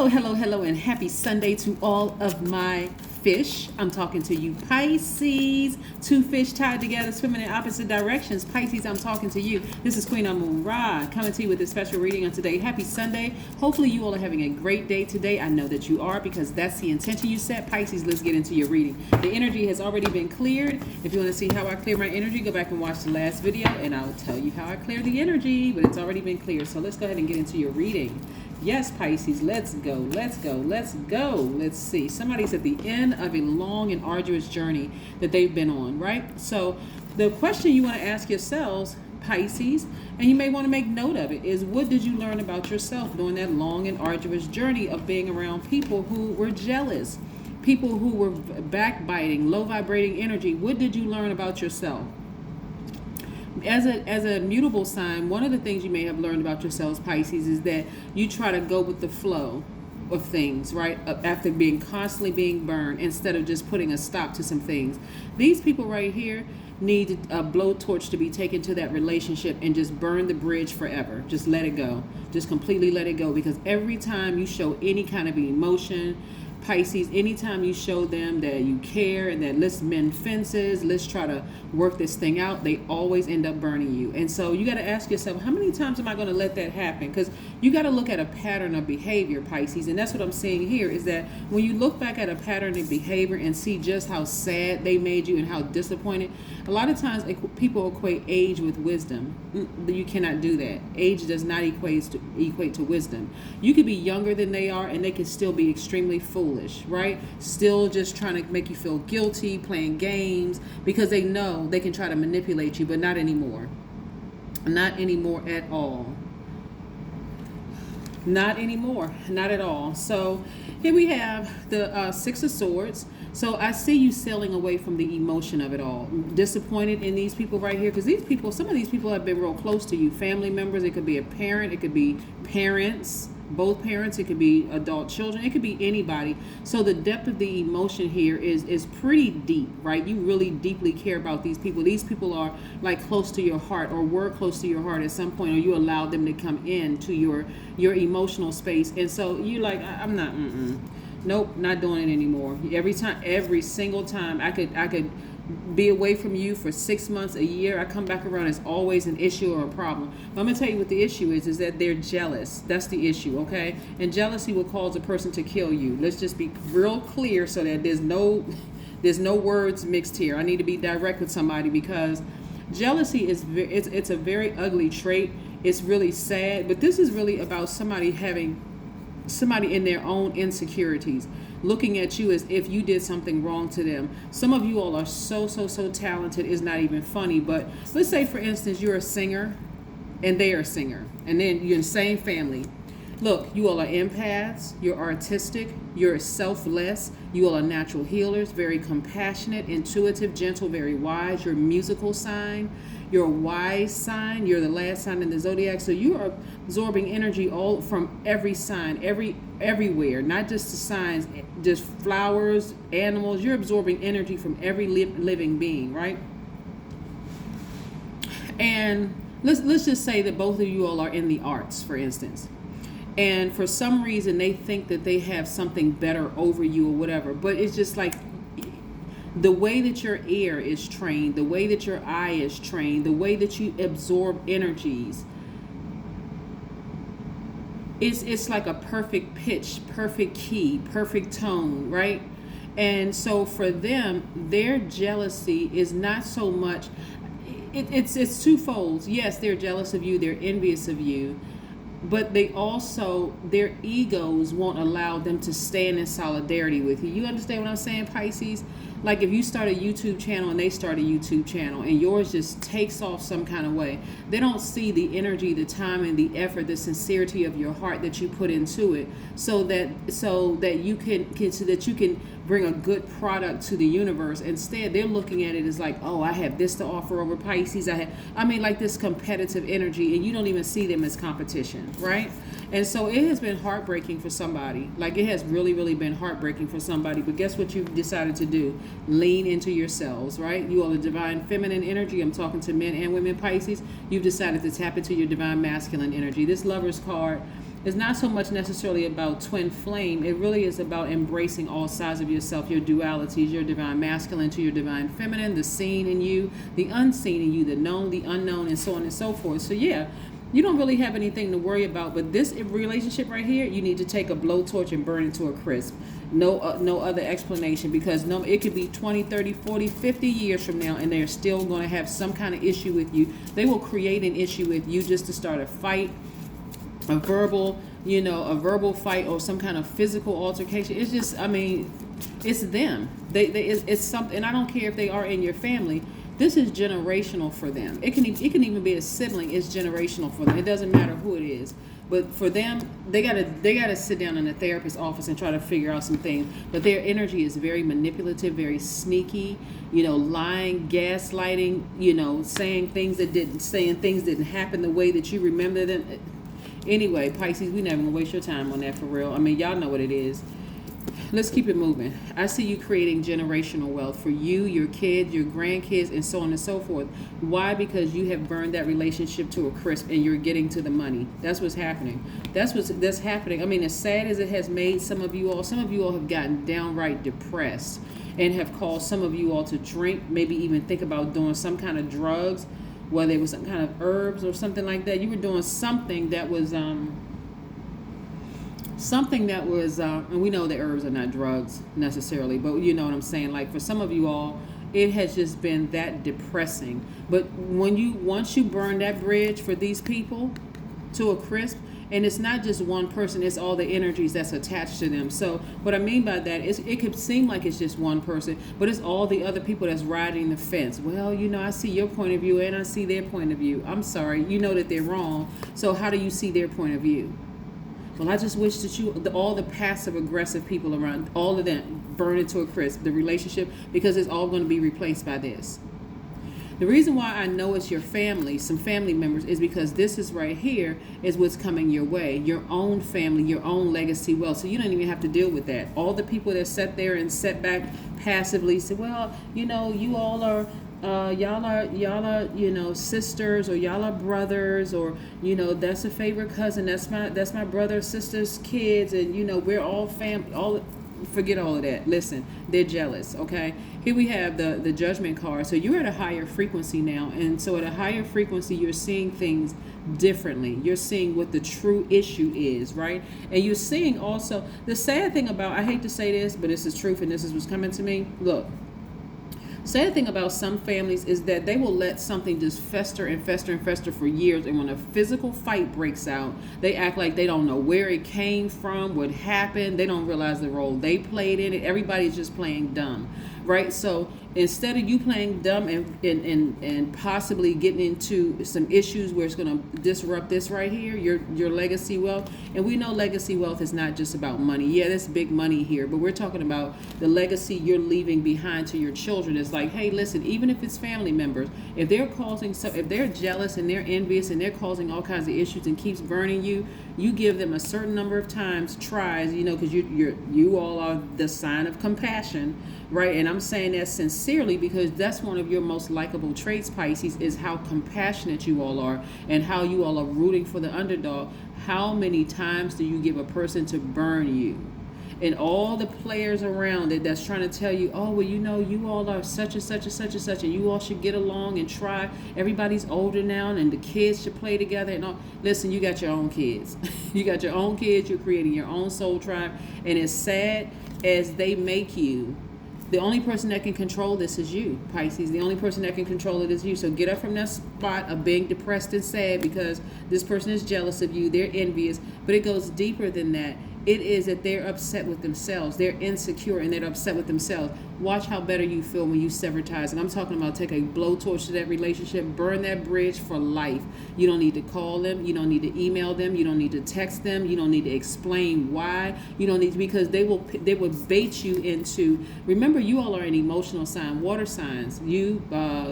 Hello, and happy Sunday to all of my fish. I'm talking to you, Pisces. Two fish tied together, swimming in opposite directions. Pisces, I'm talking to you. This is Queen Amun Ra coming to you with a special reading on today. Happy Sunday. Hopefully you all are having a great day today. I know that you are because that's the intention you set. Pisces, let's get into your reading. The energy has already been cleared. If you want to see how I clear my energy, go back and watch the last video and I'll tell you how I clear the energy, but it's already been cleared. So let's go ahead and get into your reading. Yes, Pisces, let's go. Let's see. Somebody's at the end of a long and arduous journey that they've been on, right? So the question you want to ask yourselves, Pisces, and you may want to make note of it, is what did you learn about yourself during that long and arduous journey of being around people who were jealous, people who were backbiting, low vibrating energy? What did you learn about yourself? As a mutable sign, one of the things you may have learned about yourselves, Pisces, is that you try to go with the flow of things, right? After constantly being burned, instead of just putting a stop to some things. These people right here need a blowtorch to be taken to that relationship and just burn the bridge forever. Just let it go. Just completely let it go, because every time you show any kind of emotion, Pisces, anytime you show them that you care and that let's mend fences, let's try to work this thing out, they always end up burning you. And so you got to ask yourself, how many times am I going to let that happen? Because you got to look at a pattern of behavior, Pisces. And that's what I'm saying here, is that when you look back at a pattern of behavior and see just how sad they made you and how disappointed, a lot of times people equate age with wisdom. You cannot do that. Age does not equate to wisdom. You could be younger than they are and they can still be extremely foolish, right? Still just trying to make you feel guilty, playing games, because they know they can try to manipulate you, but not anymore. Not anymore at all. Not anymore. Not at all. So here we have the Six of Swords. So I see you sailing away from the emotion of it all. Disappointed in these people right here, because these people, some of these people have been real close to you. Family members, it could be a parent, it could be parents, both parents, it could be adult children, it could be anybody. So the depth of the emotion here is pretty deep, right? You really deeply care about these people. These people are like close to your heart, or were close to your heart at some point, or you allowed them to come into your emotional space. And so you like, I'm not, nope, not doing it anymore. Every single time I could be away from you for 6 months, a year, I come back around, it's always an issue or a problem. But I'm going to tell you what the issue is that they're jealous. That's the issue, okay? And jealousy will cause a person to kill you. Let's just be real clear so that there's no words mixed here. I need to be direct with somebody, because jealousy it's a very ugly trait. It's really sad, but this is really about somebody in their own insecurities, looking at you as if you did something wrong to them. Some of you all are so talented, it's not even funny. But let's say, for instance, you're a singer and they're a singer, and then you're in the same family. Look, you all are empaths, you're artistic, you're selfless, you all are natural healers, very compassionate, intuitive, gentle, very wise. You're a musical sign, you're a wise sign, you're the last sign in the Zodiac. So you are absorbing energy all from every sign, everywhere, not just the signs, just flowers, animals. You're absorbing energy from every living being, right? And let's just say that both of you all are in the arts, for instance. And for some reason, they think that they have something better over you or whatever. But it's just like the way that your ear is trained, the way that your eye is trained, the way that you absorb energies. It's like a perfect pitch, perfect key, perfect tone, right? And so for them, their jealousy is not so much, it's twofold. Yes, they're jealous of you, they're envious of you. But they also, their egos won't allow them to stand in solidarity with you. You understand what I'm saying, Pisces? Like if you start a YouTube channel and they start a YouTube channel and yours just takes off some kind of way, they don't see the energy, the time, and the effort, the sincerity of your heart that you put into it, so that you can bring a good product to the universe. Instead, they're looking at it as like, oh, I have this to offer over Pisces. Like this competitive energy, and you don't even see them as competition, right? And so it has been heartbreaking for somebody. Like it has really been heartbreaking for somebody. But guess what you've decided to do? Lean into yourselves, right? You are the divine feminine energy. I'm talking to men and women, Pisces. You've decided to tap into your divine masculine energy. This Lover's card It's not so much necessarily about twin flame. It really is about embracing all sides of yourself, your dualities, your divine masculine to your divine feminine, the seen in you, the unseen in you, the known, the unknown, and so on and so forth. So yeah, you don't really have anything to worry about. But this relationship right here, you need to take a blowtorch and burn it to a crisp. No other explanation, because it could be 20, 30, 40, 50 years from now, and they're still going to have some kind of issue with you. They will create an issue with you just to start a fight, a verbal fight, or some kind of physical altercation. It's just, I mean, it's them. It's something, and I don't care if they are in your family. This is generational for them. It can even be a sibling. It's generational for them. It doesn't matter who it is. But for them, they gotta sit down in a therapist's office and try to figure out some things. But their energy is very manipulative, very sneaky. Lying, gaslighting. Saying things didn't happen the way that you remember them. Anyway, Pisces, we never gonna waste your time on that, for real. I mean, y'all know what it is. Let's keep it moving. I see you creating generational wealth for you, your kids, your grandkids, and so on and so forth. Why? Because you have burned that relationship to a crisp and you're getting to the money. That's what's happening. That's happening. I mean, as sad as it has made some of you all have gotten downright depressed and have caused some of you all to drink, maybe even think about doing some kind of drugs, whether it was some kind of herbs or something like that. You were doing something that was and we know that herbs are not drugs necessarily, but you know what I'm saying. Like, for some of you all, it has just been that depressing. But once you burn that bridge for these people to a crisp, and it's not just one person, it's all the energies that's attached to them. So what I mean by that is, it could seem like it's just one person, but it's all the other people that's riding the fence. Well, I see your point of view and I see their point of view. I'm sorry, you know that they're wrong. So how do you see their point of view? Well, I just wish that all the passive aggressive people around, all of them, burn it to a crisp, the relationship, because it's all going to be replaced by this. The reason why I know it's your family, some family members, is because this is right here is what's coming your way. Your own family, your own legacy wealth. So you don't even have to deal with that. All the people that sat there and sat back passively said, well, you all are y'all are sisters, or y'all are brothers, or that's a favorite cousin, that's my brother or sister's kids, and we're all family. Forget all of that. Listen, they're jealous. Okay, here we have the judgment card. So you're at a higher frequency now, and so at a higher frequency, you're seeing things differently. You're seeing what the true issue is, right? And you're seeing also the sad thing about, I hate to say this, but this is truth, and this is what's coming to me. Look, sad thing about some families is that they will let something just fester and fester and fester for years, and when a physical fight breaks out, they act like they don't know where it came from, what happened. They don't realize the role they played in it. Everybody's just playing dumb, right? So instead of you playing dumb and possibly getting into some issues where it's going to disrupt this right here, your legacy wealth. And we know legacy wealth is not just about money. Yeah, there's big money here, but we're talking about the legacy you're leaving behind to your children. It's like, hey, listen, even if it's family members, if they're jealous and they're envious and they're causing all kinds of issues and keeps burning you, you give them a certain number of tries, because you all are the sign of compassion, right? And I'm saying that sincerely, because that's one of your most likable traits, Pisces, is how compassionate you all are and how you all are rooting for the underdog. How many times do you give a person to burn you? And all the players around it that's trying to tell you, oh, well, you all are such and such and such and such, and you all should get along and try. Everybody's older now, and the kids should play together and all. Listen, you got your own kids. You got your own kids. You're creating your own soul tribe. And as sad as they make you, the only person that can control this is you, Pisces. The only person that can control it is you. So get up from that spot of being depressed and sad because this person is jealous of you. They're envious. But it goes deeper than that. It is that they're upset with themselves. They're insecure and they're upset with themselves. Watch how better you feel when you sever ties. And I'm talking about take a blowtorch to that relationship, burn that bridge for life. You don't need to call them. You don't need to email them. You don't need to text them. You don't need to explain why. You don't need to, because they will bait you into, remember, you all are an emotional sign, water signs. You,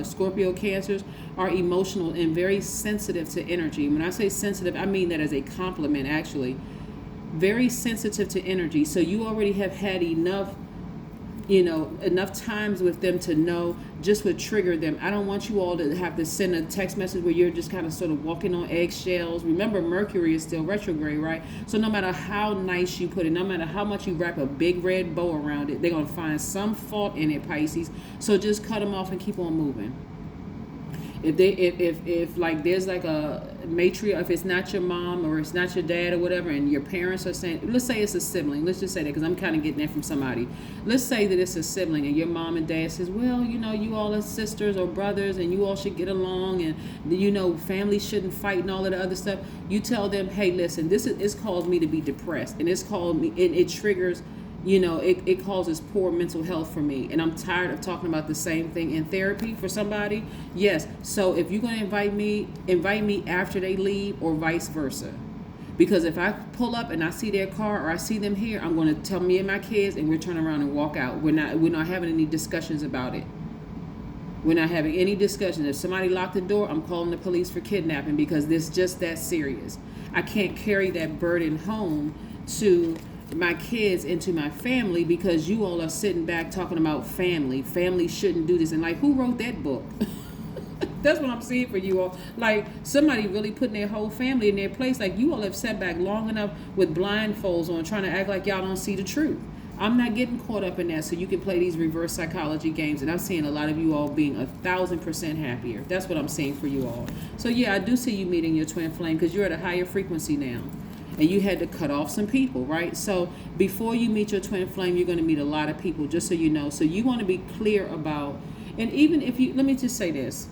Scorpio, Cancers, are emotional and very sensitive to energy. When I say sensitive, I mean that as a compliment, actually. Very sensitive to energy. So you already have had enough enough times with them to know just would trigger them. I don't want you all to have to send a text message where you're just kind of sort of walking on eggshells. Remember, Mercury is still retrograde, right? So no matter how nice you put it, no matter how much you wrap a big red bow around it, they're going to find some fault in it, Pisces. So just cut them off and keep on moving. If like there's like a matriarch, if it's not your mom or it's not your dad or whatever, and your parents are saying, let's say it's a sibling, let's just say that because I'm kind of getting that from somebody. Let's say that it's a sibling and your mom and dad says, well, you all are sisters or brothers and you all should get along, and families shouldn't fight and all of the other stuff. You tell them, hey, listen, it's caused me to be depressed, and it's called me, and it triggers, it causes poor mental health for me, and I'm tired of talking about the same thing in therapy for somebody. Yes, so if you're going to invite me after they leave, or vice versa. Because if I pull up and I see their car or I see them here, I'm going to tell me and my kids, and we're turning around and walk out. We're not having any discussions about it. We're not having any discussion. If somebody locked the door, I'm calling the police for kidnapping, because this just that serious. I can't carry that burden home to my kids and to my family, because you all are sitting back talking about family. Family shouldn't do this. And like, who wrote that book? That's what I'm seeing for you all. Like, somebody really putting their whole family in their place. Like, you all have sat back long enough with blindfolds on, trying to act like y'all don't see the truth. I'm not getting caught up in that, so you can play these reverse psychology games. And I'm seeing a lot of you all being 1,000% happier. That's what I'm seeing for you all. So yeah, I do see you meeting your twin flame, because you're at a higher frequency now. And you had to cut off some people, right? So before you meet your twin flame, you're going to meet a lot of people, just so you know. So you want to be clear about, and even if you, let me just say this,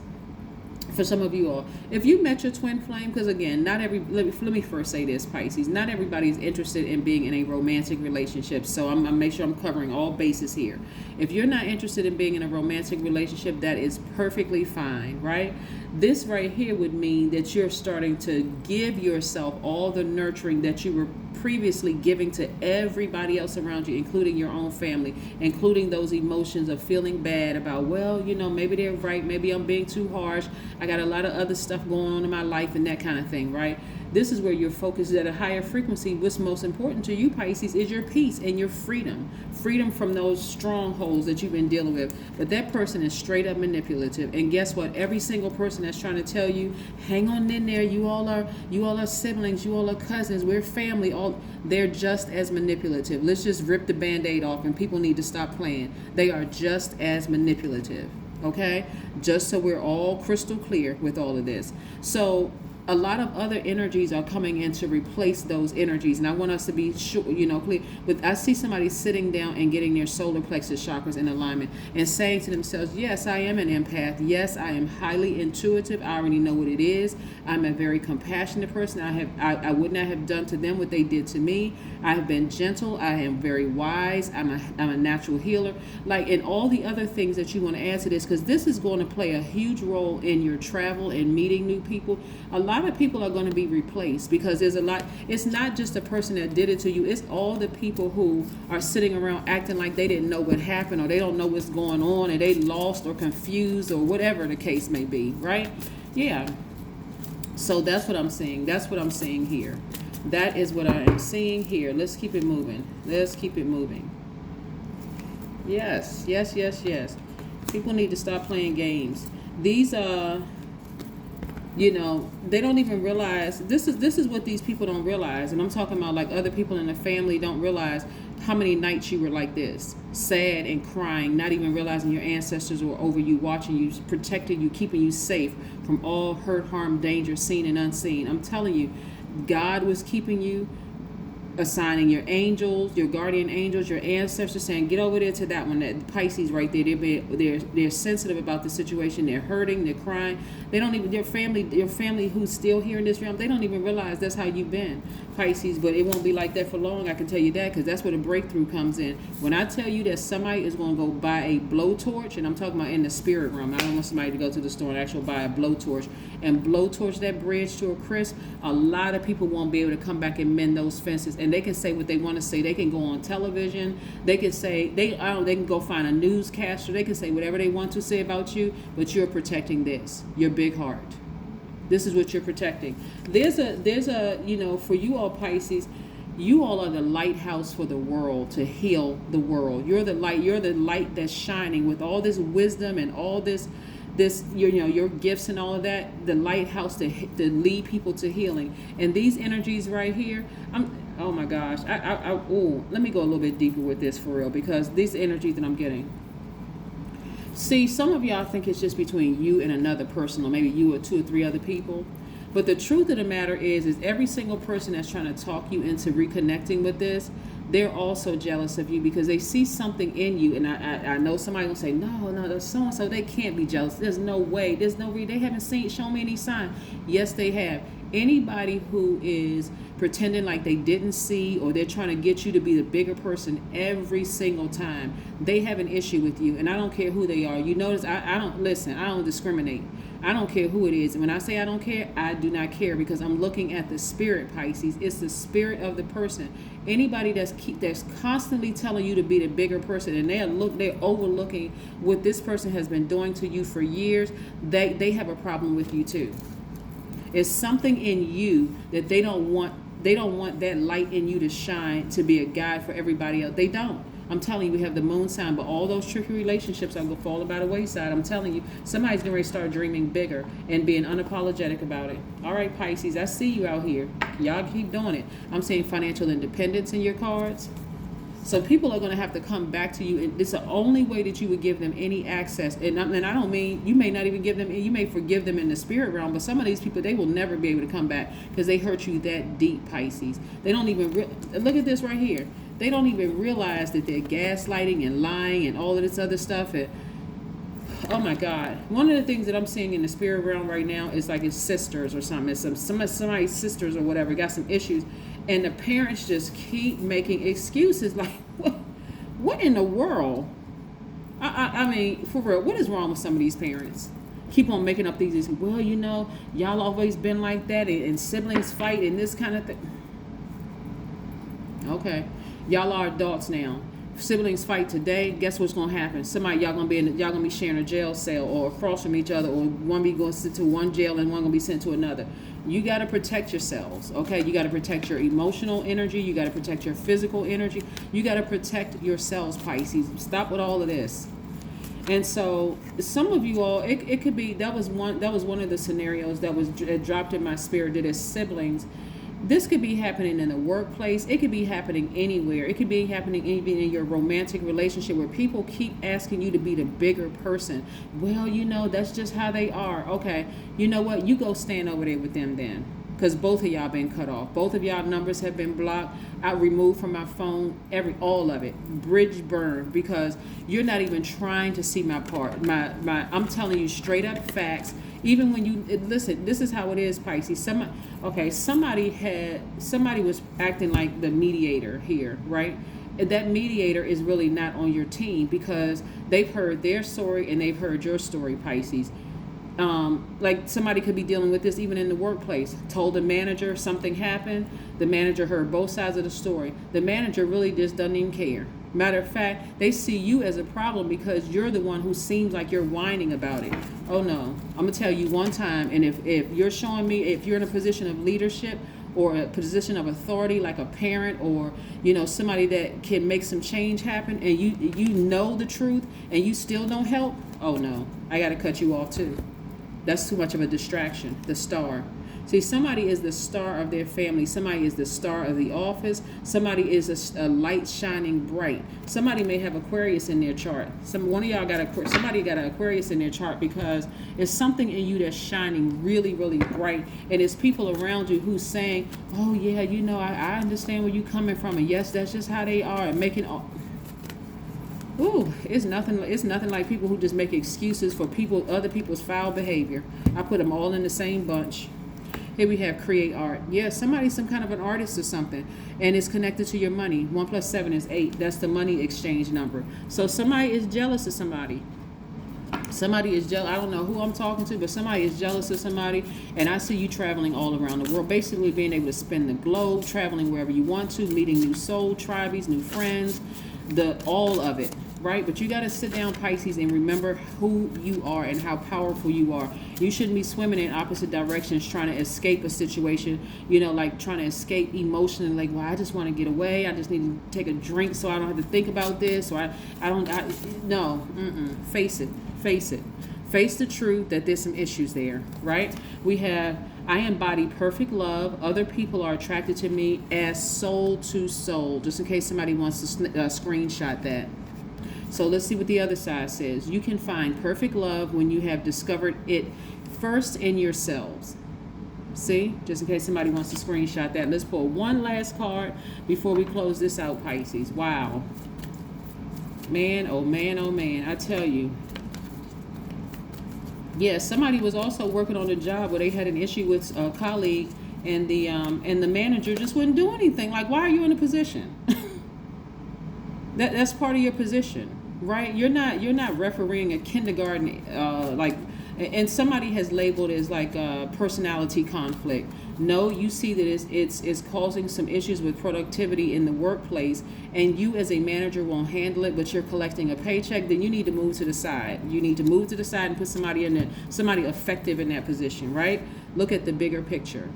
for some of you all, if you met your twin flame, because again, let me first say this, Pisces, not everybody's interested in being in a romantic relationship. So I'm make sure I'm covering all bases here. If you're not interested in being in a romantic relationship, that is perfectly fine, right? This right here would mean that you're starting to give yourself all the nurturing that you were previously giving to everybody else around you, including your own family, including those emotions of feeling bad about, well, maybe they're right, maybe I'm being too harsh, I got a lot of other stuff going on in my life, and that kind of thing, right? This is where your focus is at a higher frequency. What's most important to you, Pisces, is your peace and your freedom. Freedom from those strongholds that you've been dealing with. But that person is straight up manipulative. And guess what? Every single person that's trying to tell you, hang on in there, you all are siblings, you all are cousins, we're family, they're just as manipulative. Let's just rip the Band-Aid off, and people need to stop playing. They are just as manipulative. Okay? Just so we're all crystal clear with all of this. So a lot of other energies are coming in to replace those energies, and I want us to be sure, clear. But I see somebody sitting down and getting their solar plexus chakras in alignment and saying to themselves, yes, I am an empath. Yes, I am highly intuitive. I already know what it is. I'm a very compassionate person. I would not have done to them what they did to me. I have been gentle. I am very wise. I'm a natural healer. And all the other things that you want to add to this, because this is going to play a huge role in your travel and meeting new people. A lot of people are going to be replaced, because there's a lot. It's not just the person that did it to you. It's all the people who are sitting around acting like they didn't know what happened, or they don't know what's going on, and they lost or confused, or whatever the case may be, right? Yeah. So that's what I'm seeing. That's what I'm seeing here. That is what I am seeing here. Let's keep it moving. Let's keep it moving. Yes, yes, yes, yes. People need to stop playing games. These they don't even realize, this is what these people don't realize. And I'm talking about like other people in the family don't realize how many nights you were like this, sad and crying, not even realizing your ancestors were over you, watching you, protecting you, keeping you safe from all hurt, harm, danger, seen and unseen. I'm telling you, God was keeping you, assigning your angels, your guardian angels, your ancestors, saying, get over there to that one, that Pisces right there. They're sensitive about the situation. They're hurting. They're crying. They don't even, your family who's still here in this realm, they don't even realize that's how you've been, Pisces. But it won't be like that for long. I can tell you that, because that's where the breakthrough comes in. When I tell you that somebody is going to go buy a blowtorch, and I'm talking about in the spirit realm. I don't want somebody to go to the store and actually buy a blowtorch and blowtorch that bridge to a crisp. A lot of people won't be able to come back and mend those fences. And they can say what they want to say. They can go on television. They can say, they can go find a newscaster. They can say whatever they want to say about you, but you're protecting this, your big heart. This is what you're protecting. There's a for you all Pisces, You all are the lighthouse for the world to heal the world. You're the light that's shining with all this wisdom and all this your gifts and all of that, the lighthouse to lead people to healing. And these energies right here, oh my gosh, let me go a little bit deeper with this for real, because these energies that I'm getting. See, some of y'all think it's just between you and another person, or maybe you or 2 or 3 other people. But the truth of the matter is every single person that's trying to talk you into reconnecting with this, they're also jealous of you because they see something in you. And I know somebody will say, no, so-and-so, they can't be jealous. There's no way. There's no way. They haven't shown me any sign. Yes, they have. Anybody who is pretending like they didn't see, or they're trying to get you to be the bigger person every single time, they have an issue with you. And I don't care who they are. You notice I don't discriminate. I don't care who it is. And when I say I don't care, I do not care, because I'm looking at the spirit, Pisces. It's the spirit of the person. Anybody that's constantly telling you to be the bigger person, and they're overlooking what this person has been doing to you for years, they have a problem with you too. It's something in you that they don't want that light in you to shine, to be a guide for everybody else. They don't. I'm telling you, we have the moon sign, but all those tricky relationships are going to fall by the wayside. I'm telling you, somebody's going to start dreaming bigger and being unapologetic about it. All right, Pisces, I see you out here. Y'all keep doing it. I'm saying financial independence in your cards. So people are going to have to come back to you, and it's the only way that you would give them any access. And I don't mean, you may not even give them, you may forgive them in the spirit realm, but some of these people, they will never be able to come back because they hurt you that deep, Pisces. They don't even, look at this right here. They don't even realize that they're gaslighting and lying and all of this other stuff. And oh my God, one of the things that I'm seeing in the spirit realm right now is like it's sisters or something. It's somebody's sisters or whatever got some issues, and the parents just keep making excuses. Like, what in the world? I mean, for real, what is wrong with some of these parents? Keep on making up these, well, y'all always been like that, and siblings fight and this kind of thing. Okay. Y'all are adults now. Siblings fight today. Guess what's gonna happen? Y'all gonna be sharing a jail cell, or across from each other, or one be going sent to one jail and one gonna be sent to another. You gotta protect yourselves, okay? You gotta protect your emotional energy. You gotta protect your physical energy. You gotta protect yourselves, Pisces. Stop with all of this. And so some of you all, it could be that was one of the scenarios that dropped in my spirit, that is siblings. This could be happening in the workplace. It could be happening anywhere. It could be happening even in your romantic relationship, where people keep asking you to be the bigger person. Well, that's just how they are. Okay, you know what? You go stand over there with them then, because both of y'all been cut off. Both of y'all numbers have been blocked. I removed from my phone all of it. Bridge burned, because you're not even trying to see my part. I'm telling you straight up facts. Even when you listen, this is how it is, Pisces. Somebody was acting like the mediator here, right? And that mediator is really not on your team, because they've heard their story and they've heard your story, Pisces. Like somebody could be dealing with this even in the workplace. Told the manager something happened. The manager heard both sides of the story. The manager really just doesn't even care. Matter of fact, they see you as a problem because you're the one who seems like you're whining about it. Oh no, I'm gonna tell you one time, and if you're showing me, if you're in a position of leadership or a position of authority, like a parent or somebody that can make some change happen, and you know the truth and you still don't help, oh no, I gotta cut you off too. That's too much of a distraction. The star. See, somebody is the star of their family. Somebody is the star of the office. Somebody is a light shining bright. Somebody may have Aquarius in their chart. Somebody got an Aquarius in their chart, because it's something in you that's shining really, really bright. And it's people around you who's saying, oh yeah, I understand where you're coming from. And yes, that's just how they are. And making all... Ooh, it's nothing like people who just make excuses for other people's foul behavior. I put them all in the same bunch. Here we have create art. Yeah, somebody's some kind of an artist or something, and it's connected to your money. 1 + 7 is 8. That's the money exchange number. So somebody is jealous of somebody. Somebody is jealous. I don't know who I'm talking to, but somebody is jealous of somebody. And I see you traveling all around the world, basically being able to spin the globe, traveling wherever you want to, meeting new soul tribes, new friends. the all of it, right? But you got to sit down, Pisces, and remember who you are and how powerful you are. You shouldn't be swimming in opposite directions trying to escape a situation, you know, like trying to escape emotionally, like, well, I just want to get away. I just need to take a drink so I don't have to think about this, or no, face it. Face the truth that there's some issues there, right? We have, I embody perfect love. Other people are attracted to me as soul to soul, just in case somebody wants to screenshot that. So let's see what the other side says. You can find perfect love when you have discovered it first in yourselves. See, just in case somebody wants to screenshot that. Let's pull one last card before we close this out, Pisces. Wow. Man, oh man, oh man. I tell you. Yeah, somebody was also working on a job where they had an issue with a colleague, and the manager just wouldn't do anything. Like, why are you in a position? That's part of your position, right? You're not refereeing a kindergarten and somebody has labeled it as like a personality conflict. No, you see that it's causing some issues with productivity in the workplace, and you as a manager won't handle it, but you're collecting a paycheck. Then you need to move to the side. You need to move to the side and put somebody in there, somebody effective in that position, right? Look at the bigger picture.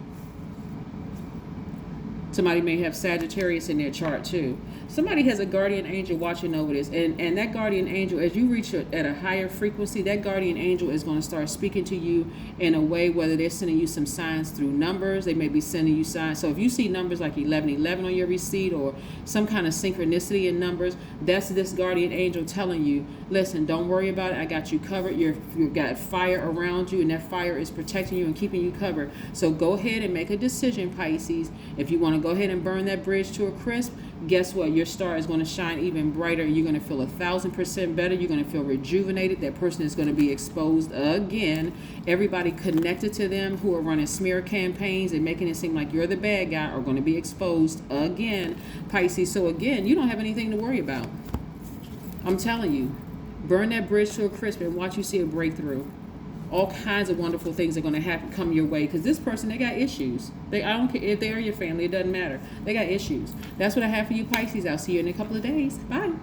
Somebody may have Sagittarius in their chart too. Somebody has a guardian angel watching over this, and that guardian angel, as you reach at a higher frequency, that guardian angel is going to start speaking to you in a way, whether they're sending you some signs through numbers, they may be sending you signs. So if you see numbers like 1111 on your receipt, or some kind of synchronicity in numbers, that's this guardian angel telling you, listen, don't worry about it. I got you covered. You've got fire around you, and that fire is protecting you and keeping you covered. So go ahead and make a decision, Pisces. If you want to go ahead and burn that bridge to a crisp, guess what? Your star is going to shine even brighter. You're going to feel 1,000% better. You're going to feel rejuvenated. That person is going to be exposed again. Everybody connected to them who are running smear campaigns and making it seem like you're the bad guy are going to be exposed again, Pisces. So again, you don't have anything to worry about. I'm telling you, burn that bridge to a crisp and watch you see a breakthrough. All kinds of wonderful things are going to come your way, because this person, they got issues. I don't care if they are your family, it doesn't matter. They got issues. That's what I have for you, Pisces. I'll see you in a couple of days. Bye.